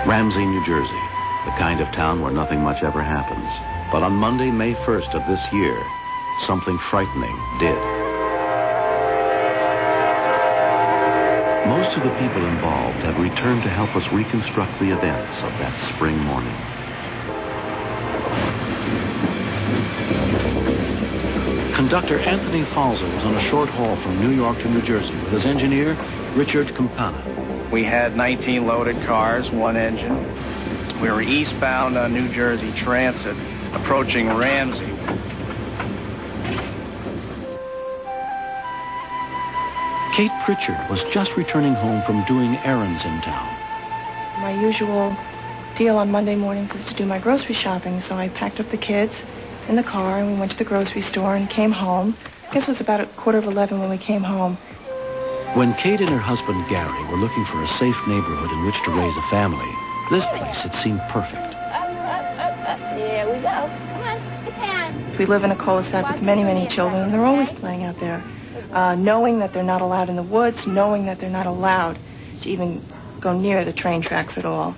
Ramsey, New Jersey, the kind of town where nothing much ever happens. But on Monday, May 1st of this year, something frightening did. Most of the people involved have returned to help us reconstruct the events of that spring morning. Conductor Anthony Falzer was on a short haul from New York to New Jersey with his engineer, Richard Campana. We had 19 loaded cars, one engine. We were eastbound on New Jersey Transit, approaching Ramsey. Kate Pritchard was just returning home from doing errands in town. My usual deal on Monday mornings is to do my grocery shopping, so I packed up the kids in the car and we went to the grocery store and came home. I guess it was about 11:15 when we came home. When Kate and her husband Gary were looking for a safe neighborhood in which to raise a family, this place had seemed perfect. There we go. Come on, you can. We live in a cul-de-sac with many, many children, and they're always playing out there. Knowing that they're not allowed in the woods, knowing that they're not allowed to even go near the train tracks at all.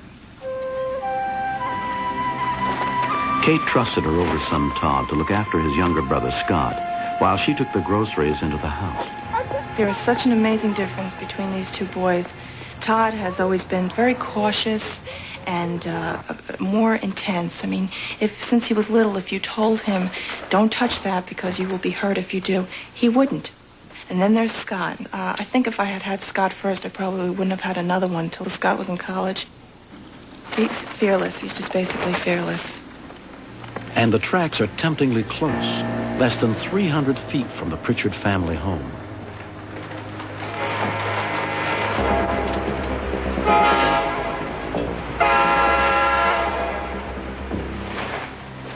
Kate trusted her older son Todd to look after his younger brother Scott while she took the groceries into the house. There is such an amazing difference between these two boys. Todd has always been very cautious and more intense. I mean, since he was little, if you told him, don't touch that because you will be hurt if you do, he wouldn't. And then there's Scott. I think if I had had Scott first, I probably wouldn't have had another one until Scott was in college. He's fearless. He's just basically fearless. And the tracks are temptingly close, less than 300 feet from the Pritchard family home.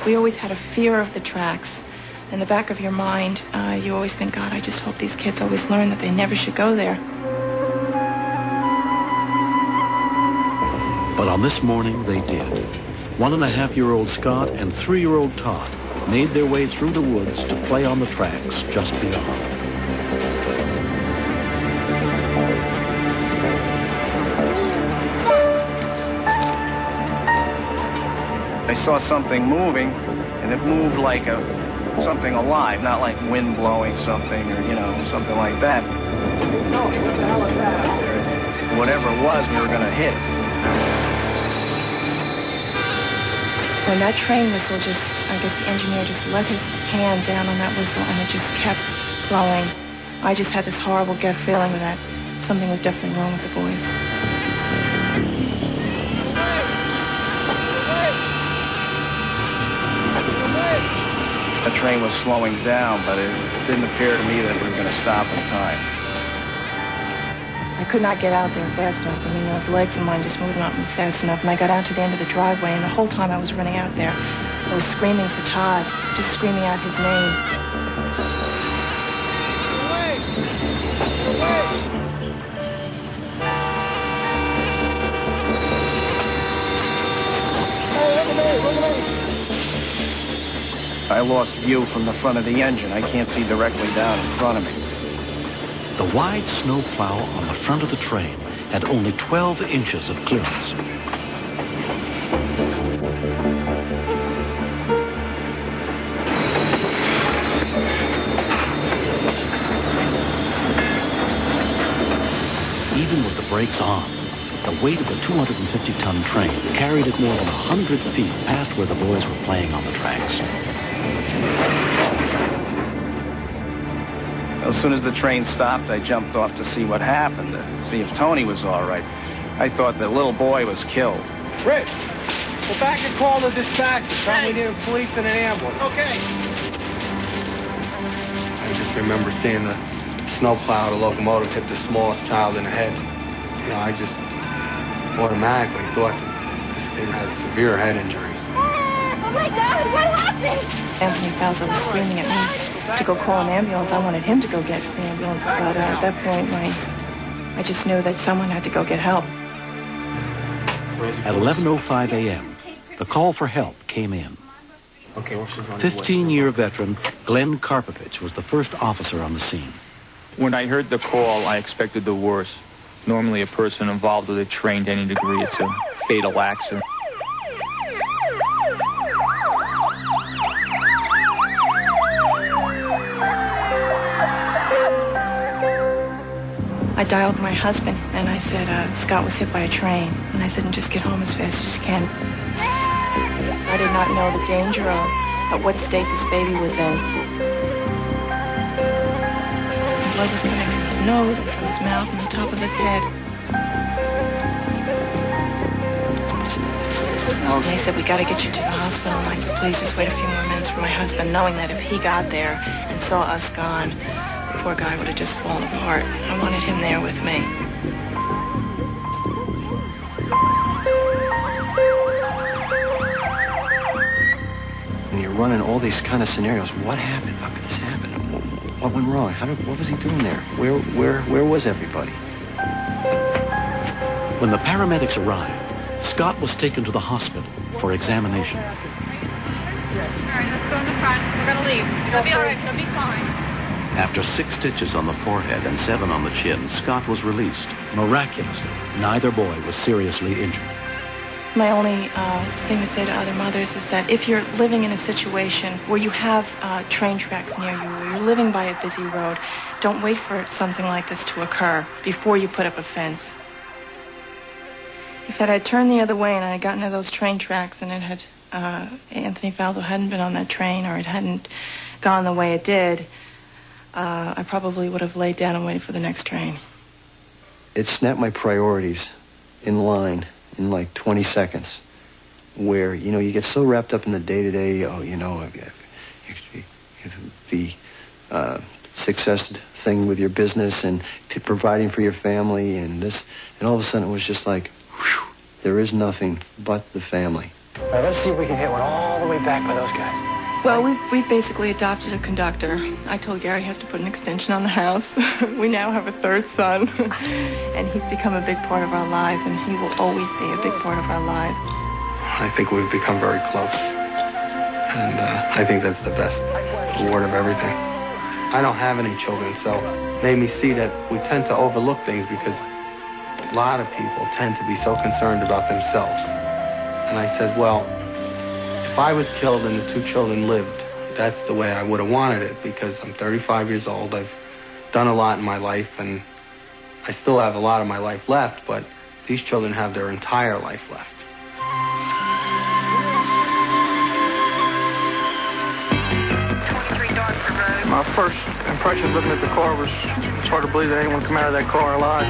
We always had a fear of the tracks. In the back of your mind, you always think, God, I just hope these kids always learn that they never should go there. But on this morning, they did. 1.5-year-old Scott and 3-year-old Todd made their way through the woods to play on the tracks just beyond. I saw something moving, and it moved like something alive, not like wind blowing something or, something like that. Tony, what the hell is that? Whatever it was, we were going to hit. When that train whistle I guess the engineer just let his hand down on that whistle and it just kept blowing. I just had this horrible gut feeling that something was definitely wrong with the boys. The train was slowing down, but it didn't appear to me that we were going to stop in time. I could not get out there fast enough. I mean, those legs of mine just moved not fast enough. And I got out to the end of the driveway, and the whole time I was running out there, I was screaming for Todd, just screaming out his name. I lost view from the front of the engine. I can't see directly down in front of me. The wide snow plow on the front of the train had only 12 inches of clearance. Even with the brakes on, the weight of the 250-ton train carried it more than 100 feet past where the boys were playing on the tracks. As soon as the train stopped, I jumped off to see what happened, to see if Tony was all right. I thought the little boy was killed. Rich, go back and call the dispatcher. Tell me we need a police and an ambulance. Okay. I just remember seeing the snowplow, the locomotive hit the smallest child in the head. I just automatically thought that this kid had severe head injuries. Oh my God, what happened? Anthony Falzer was screaming at me to go call an ambulance. I wanted him to go get the ambulance, but at that point, I just knew that someone had to go get help. At 11:05 a.m., the call for help came in. 15-year veteran Glenn Karpovich was the first officer on the scene. When I heard the call, I expected the worst. Normally, a person involved with a train to any degree, it's a fatal accident. I dialed my husband and I said, Scott was hit by a train. And I said, just get home as fast as you can. I did not know the danger of at what state this baby was in. Blood was coming from his nose and from his mouth and the top of his head. And they said, we got to get you to the hospital. And I said, please just wait a few more minutes for my husband, knowing that if he got there and saw us gone, the poor guy would have just fallen apart. I wanted him there with me. And you're running all these kind of scenarios. What happened? How could this happen? What went wrong? What was he doing there? Where was everybody? When the paramedics arrived, Scott was taken to the hospital for examination. All right, let's go in the front. We're going to leave. She'll be all right. She'll be fine. After 6 stitches on the forehead and 7 on the chin, Scott was released. Miraculously, neither boy was seriously injured. My only thing to say to other mothers is that if you're living in a situation where you have train tracks near you, or you're living by a busy road, don't wait for something like this to occur before you put up a fence. If I had turned the other way and I had gotten to those train tracks and it had Anthony Falzo hadn't been on that train or it hadn't gone the way it did, I probably would have laid down and waited for the next train. It snapped my priorities in line in like 20 seconds, where, you know, you get so wrapped up in the day-to-day, the success thing with your business and providing for your family and this, and all of a sudden it was just like, whew, there is nothing but the family. All right, let's see if we can hit one all the way back by those guys. Well, we've basically adopted a conductor. I told Gary he has to put an extension on the house. We now have a third son, and he's become a big part of our lives, and he will always be a big part of our lives. I think we've become very close, and I think that's the best reward of everything. I don't have any children, so it made me see that we tend to overlook things because a lot of people tend to be so concerned about themselves. And I said, well, if I was killed and the 2 children lived, that's the way I would have wanted it, because I'm 35 years old. I've done a lot in my life, and I still have a lot of my life left, but these children have their entire life left. My first impression looking at the car was, it's hard to believe that anyone come out of that car alive.